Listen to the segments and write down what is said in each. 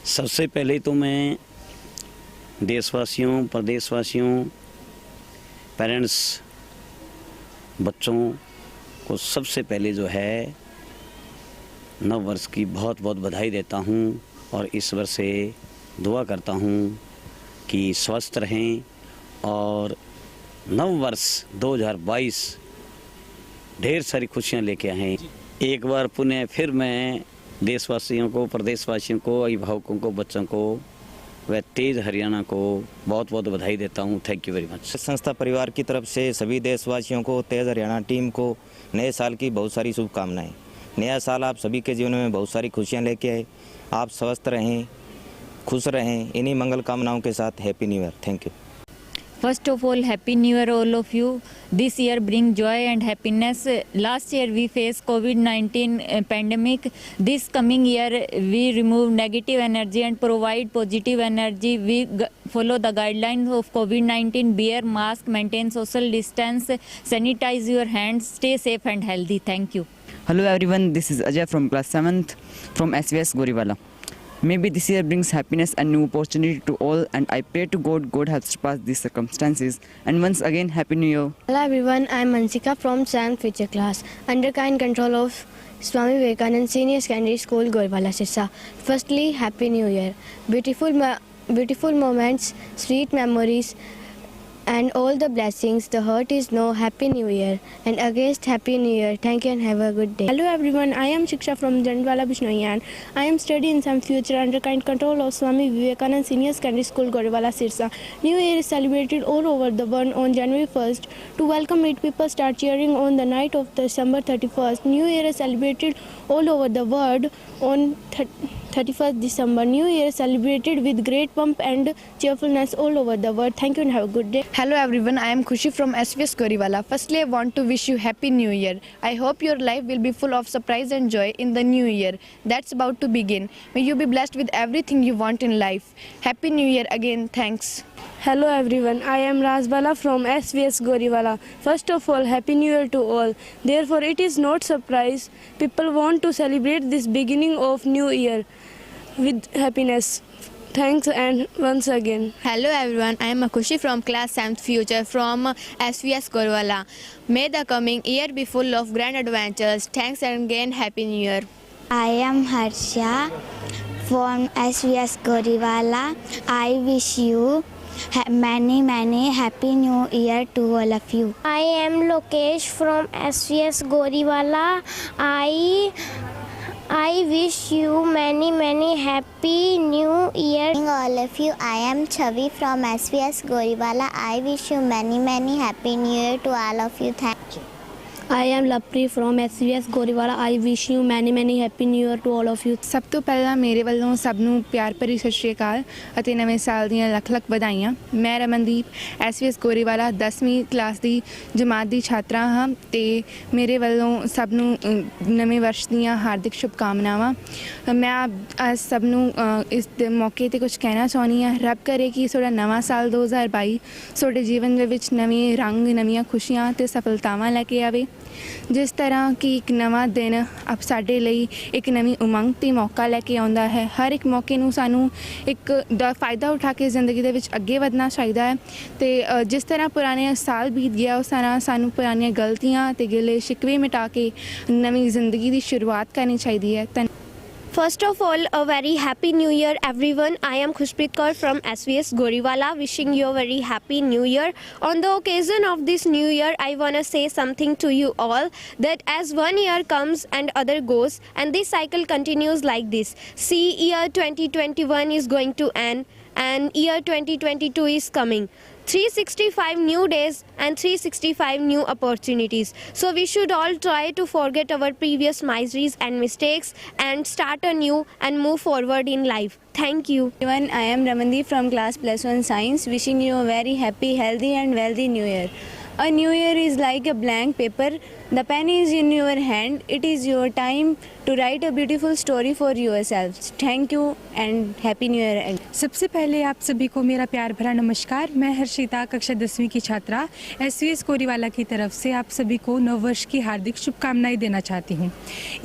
सबसे पहले तो मैं देशवासियों, प्रदेशवासियों, पेरेंट्स, बच्चों को सबसे पहले जो है नव वर्ष की बहुत बहुत बधाई देता हूँ और ईश्वर से दुआ करता हूँ कि स्वस्थ रहें और नव वर्ष 2022 ढेर सारी खुशियाँ लेके आएँ। एक बार पुनः फिर मैं देशवासियों को, प्रदेशवासियों को, अभिभावकों को, बच्चों को व तेज हरियाणा को बहुत बहुत बधाई देता हूँ। Thank you very much. संस्था परिवार की तरफ से सभी देशवासियों को, तेज हरियाणा टीम को नए साल की बहुत सारी शुभकामनाएं। नया साल आप सभी के जीवन में बहुत सारी खुशियां लेके आए। आप स्वस्थ रहें, खुश रहें, इन्हीं मंगल कामनाओं के साथ happy new year. Thank you. First of all, Happy New Year all of you. This year bring joy and happiness. Last year we faced COVID-19 pandemic. This coming year we remove negative energy and provide positive energy. We follow the guidelines of COVID-19. Wear mask, maintain social distance, sanitize your hands, stay safe and healthy. Thank you. Hello everyone, this is Ajay from class 7th from SVS Goriwala. Maybe this year brings happiness and new opportunity to all, and I pray to God helps to pass these circumstances. And once again, Happy New Year. Hello everyone, I am Mansika from 7th future class under kind control of Swami Vivekanand Senior Secondary School, Goriwala, Sirsa. Firstly, Happy New Year. Beautiful moments, sweet memories, and all the blessings the heart is know. Happy New Year and against Happy New Year. Thank you and have a good day. Hello everyone, I am Shiksha from Jandwala Bishnoi and I am studying in some future under kind control of Swami Vivekanand Senior Secondary School, Goriwala, Sirsa. New Year is celebrated all over the world on January 1st. To welcome it, people start cheering on the night of December 31st. New Year is celebrated all over the world on 31st December. New Year is celebrated with great pomp and cheerfulness all over the world. Thank you and have a good day. Hello everyone, I am Khushi from SVS Goriwala. Firstly, I want to wish you Happy New Year. I hope your life will be full of surprise and joy in the new year that's about to begin. May you be blessed with everything you want in life. Happy New Year again. Thanks. Hello everyone, I am Razbala from SVS Goriwala. First of all, Happy New Year to all. Therefore, it is not surprise people want to celebrate this beginning of new year with happiness. Thanks and once again. Hello everyone, I am Akushi from class 7th future from SVS Goriwala. May the coming year be full of grand adventures. Thanks and again Happy New Year. I am Harsha from SVS Goriwala. I wish you many Happy New Year to all of you. I am Lokesh from SVS Goriwala. I wish you many Happy New Year. All of you, I am Chavi from SVS Goriwala. I wish you many Happy New Year to all of you. Thank you. I am Lapri from SVS Goriwala. I wish you many Happy New Year to all of you. ਸਭ ਤੋਂ ਪਹਿਲਾਂ ਮੇਰੇ ਵੱਲੋਂ ਸਭ ਨੂੰ ਪਿਆਰ ਭਰੀ ਸਤਿ ਸ਼੍ਰੀ ਅਕਾਲ ਅਤੇ ਨਵੇਂ ਸਾਲ ਦੀਆਂ ਲੱਖ ਵਧਾਈਆਂ। ਮੈਂ ਰਮਨਦੀਪ ਐਸਵੀਐਸ ਗੋਰੀਵਾਲਾ 10ਵੀਂ ਕਲਾਸ ਦੀ ਜਮਾਤ ਦੀ ਛਾਤਰਾ ਹਾਂ ਤੇ ਮੇਰੇ ਵੱਲੋਂ ਸਭ ਨੂੰ ਨਵੇਂ ਵਰਸ਼ ਦੀਆਂ ਹਾਰਦਿਕ ਸ਼ੁਭਕਾਮਨਾਵਾਂ। ਮੈਂ ਅੱਜ ਸਭ ਨੂੰ ਇਸ ਦੇ ਮੌਕੇ ਤੇ ਕੁਝ ਕਹਿਣਾ ਚਾਹੁੰਦੀ ਹਾਂ। ਰੱਬ ਕਰੇ ਕਿ ਤੁਹਾਡਾ ਨਵਾਂ ਸਾਲ 2022 ਤੁਹਾਡੇ ਜੀਵਨ ਦੇ ਵਿੱਚ ਨਵੇਂ ਰੰਗ, ਨਵੀਆਂ ਖੁਸ਼ੀਆਂ ਤੇ ਸਫਲਤਾਵਾਂ ਲੈ ਕੇ ਆਵੇ। ਜਿਸ ਤਰ੍ਹਾਂ ਕਿ ਇੱਕ ਨਵਾਂ ਦਿਨ ਆਪ ਸਾਡੇ ਲਈ ਇੱਕ ਨਵੀਂ ਉਮੰਗ ਤੇ ਮੌਕਾ ਲੈ ਕੇ ਆਉਂਦਾ ਹੈ। ਹਰ ਇੱਕ ਮੌਕੇ ਨੂੰ ਸਾਨੂੰ ਇੱਕ ਦਾ ਫਾਇਦਾ ਉਠਾ ਕੇ ਜ਼ਿੰਦਗੀ ਦੇ ਵਿੱਚ ਅੱਗੇ ਵਧਣਾ ਚਾਹੀਦਾ ਹੈ ਤੇ ਜਿਸ ਤਰ੍ਹਾਂ ਪੁਰਾਣੇ ਸਾਲ ਬੀਤ ਗਿਆ ਉਸ ਤਰ੍ਹਾਂ ਸਾਨੂੰ ਪੁਰਾਣੀਆਂ ਗਲਤੀਆਂ ਤੇ ਗਿਲੇ ਸ਼ਿਕਵੇ ਮਿਟਾ ਕੇ ਨਵੀਂ ਜ਼ਿੰਦਗੀ ਦੀ ਸ਼ੁਰੂਆਤ ਕਰਨੀ ਚਾਹੀਦੀ ਹੈ। First of all, a very Happy New Year everyone. I am Khushpreet Kaur from SVS Goriwala wishing you a very Happy New Year. On the occasion of this new year, I want to say something to you all that as one year comes and other goes and this cycle continues like this. See, year 2021 is going to end and year 2022 is coming. 365 new days and 365 new opportunities. So we should all try to forget our previous miseries and mistakes and start anew and move forward in life. Thank you. Everyone, I am Ramandeep from class +1 science wishing you a very happy, healthy and wealthy new year. A new year is like a blank paper The pen is in your hand. It is your time to write a beautiful story for yourselves. Thank you and Happy New Year. सबसे पहले आप सभी को मेरा प्यार भरा नमस्कार। मैं हर्षिता कक्षा 10वीं की छात्रा SVS गोरीवाला की तरफ से आप सभी को नववर्ष की हार्दिक शुभकामनाएं देना चाहती हूँ।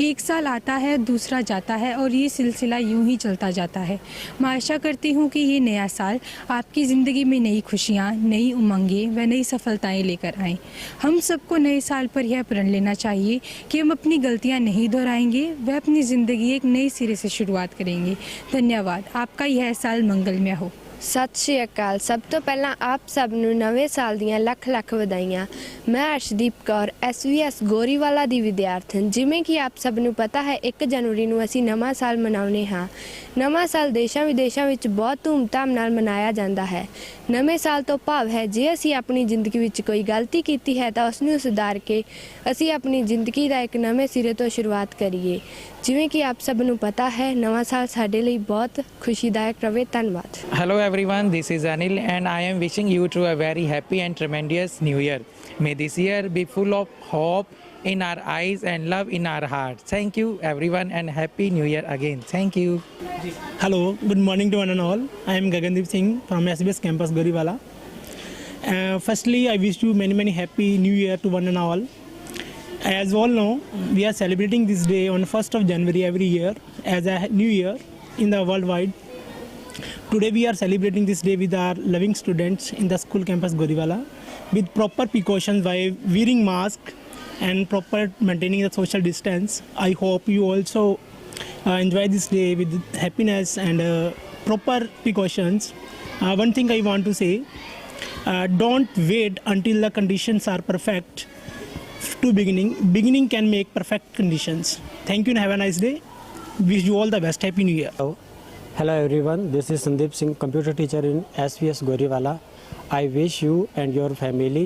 एक साल आता है, दूसरा जाता है और ये सिलसिला यूं ही चलता जाता है। मैं आशा करती हूँ कि ये नया साल आपकी ज़िंदगी में नई खुशियाँ, नई उमंगें व नई सफलताएँ लेकर आएँ। हम सबको नए साल पर यह प्रण लेना चाहिए कि हम अपनी गलतियाँ नहीं दोहराएंगे व अपनी ज़िंदगी एक नए सिरे से शुरुआत करेंगे। धन्यवाद। आपका यह साल मंगलमय हो। ਸਤਿ ਸ਼੍ਰੀ ਅਕਾਲ। ਸਭ ਤੋਂ ਪਹਿਲਾਂ ਆਪ ਸਭ ਨੂੰ ਨਵੇਂ ਸਾਲ ਦੀਆਂ ਲੱਖ ਲੱਖ ਵਧਾਈਆਂ। ਮੈਂ ਅਰਸ਼ਦੀਪ ਕੌਰ SVS ਗੋਰੀਵਾਲਾ ਦੀ ਵਿਦਿਆਰਥਣ। ਜਿਵੇਂ ਕਿ ਆਪ ਸਭ ਨੂੰ ਪਤਾ ਹੈ 1 ਜਨਵਰੀ ਨੂੰ ਅਸੀਂ ਨਵਾਂ ਸਾਲ ਮਨਾਉਂਦੇ ਹਾਂ। ਨਵਾਂ ਸਾਲ ਦੇਸ਼ਾਂ ਵਿਦੇਸ਼ਾਂ ਵਿੱਚ ਬਹੁਤ ਧੂਮਧਾਮ ਨਾਲ ਮਨਾਇਆ ਜਾਂਦਾ ਹੈ। ਨਵੇਂ ਸਾਲ ਤੋਂ ਭਾਵ ਹੈ ਜੇ ਅਸੀਂ ਆਪਣੀ ਜ਼ਿੰਦਗੀ ਵਿੱਚ ਕੋਈ ਗਲਤੀ ਕੀਤੀ ਹੈ ਤਾਂ ਉਸ ਨੂੰ ਸੁਧਾਰ ਕੇ ਅਸੀਂ ਆਪਣੀ ਜ਼ਿੰਦਗੀ ਦਾ ਇੱਕ ਨਵੇਂ ਸਿਰੇ ਤੋਂ ਸ਼ੁਰੂਆਤ ਕਰੀਏ। ਜਿਵੇਂ ਕਿ ਆਪ ਸਭ ਨੂੰ ਪਤਾ ਹੈ ਨਵਾਂ ਸਾਲ ਸਾਡੇ ਲਈ ਬਹੁਤ ਖੁਸ਼ੀਦਾਇਕ ਰਹੇ। ਧੰਨਵਾਦ। Hello everyone, this is Anil and I am wishing you to a very happy and tremendous new year. May this year be full of hope in our eyes and love in our hearts. Thank you everyone and happy new year again. Thank you. Hello, good morning to one and all. I am Gagandeep Singh from SBS campus Goriwala. Firstly, I wish you many happy new year to one and all. As all know, we are celebrating this day on 1st of January every year as a new year in the worldwide. Today we are celebrating this day with our loving students in the school campus Goriwala with proper precautions by wearing mask and proper maintaining the social distance. I hope you also enjoy this day with happiness and proper precautions. One thing I want to say, don't wait until the conditions are perfect to beginning can make perfect conditions. Thank you and have a nice day. Wish you all the best. Happy New Year. Hello everyone, this is Sandeep Singh, computer teacher in SVS Goriwala. I wish you and your family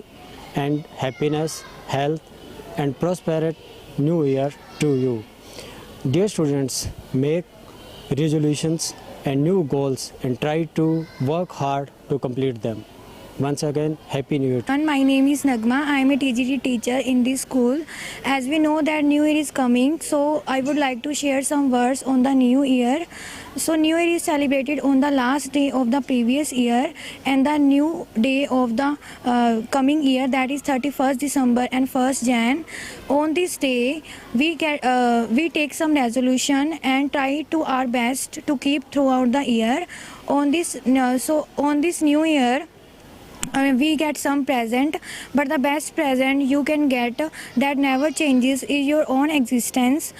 and happiness, health and prosperous new year to you. Dear students, make resolutions and new goals and try to work hard to complete them. Once again, Happy New Year. And my name is Nagma. I am a TGT teacher in this school. As we know that New Year is coming, so I would like to share some words on the New Year. So New Year is celebrated on the last day of the previous year and the new day of the coming year, that is 31st December and 1st Jan. On this day, we take some resolution and try to our best to keep throughout the year. On this New Year, we get some present, but the best present you can get that never changes is your own existence,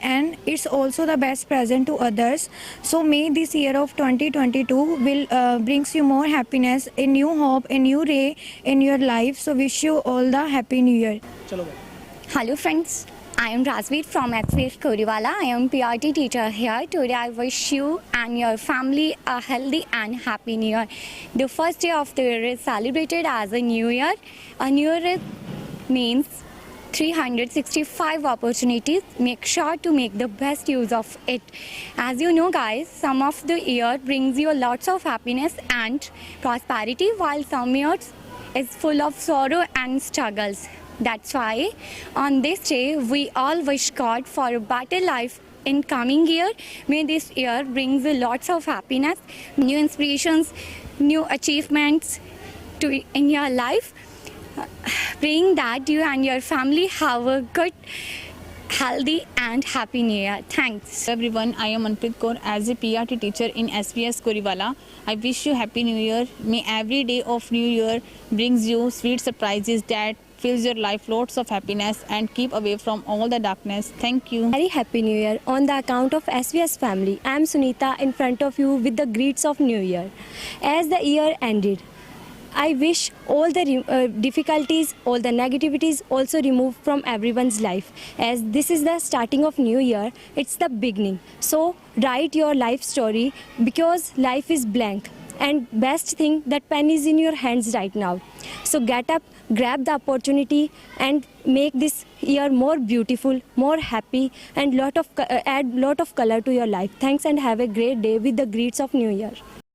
and it's also the best present to others. So may this year of 2022 will brings you more happiness, a new hope, a new ray in your life. So wish you all the Happy New Year. Hello friends, I am Razveer from SVS Goriwala. I am PRT teacher here. Today I wish you and your family a healthy and happy new year. The first day of the year is celebrated as a new year. A new year means 365 opportunities. Make sure to make the best use of it. As you know guys, some of the year brings you lots of happiness and prosperity, while some years is full of sorrow and struggles. That's why on this day we all wish God for a better life in coming year. May this year brings lots of happiness, new inspirations, new achievements in your life. Praying that you and your family have a good, healthy and happy new year. Thanks. Hello everyone, I am Manpreet Kaur. As a PRT teacher in SVS Goriwala, I wish you happy new year. May every day of new year brings you sweet surprises that fills your life lots of happiness and keep away from all the darkness. Thank you. Very happy new year. On the account of SVS family, I am Sunita in front of you with the greets of new year. As the year ended, I wish all the difficulties, all the negativities also removed from everyone's life. As this is the starting of new year, it's the beginning. So write your life story, because life is blank. And best thing, that pen is in your hands right now. So get up, grab the opportunity and make this year more beautiful, more happy, and add lot of color to your life. Thanks and have a great day with the greets of New Year.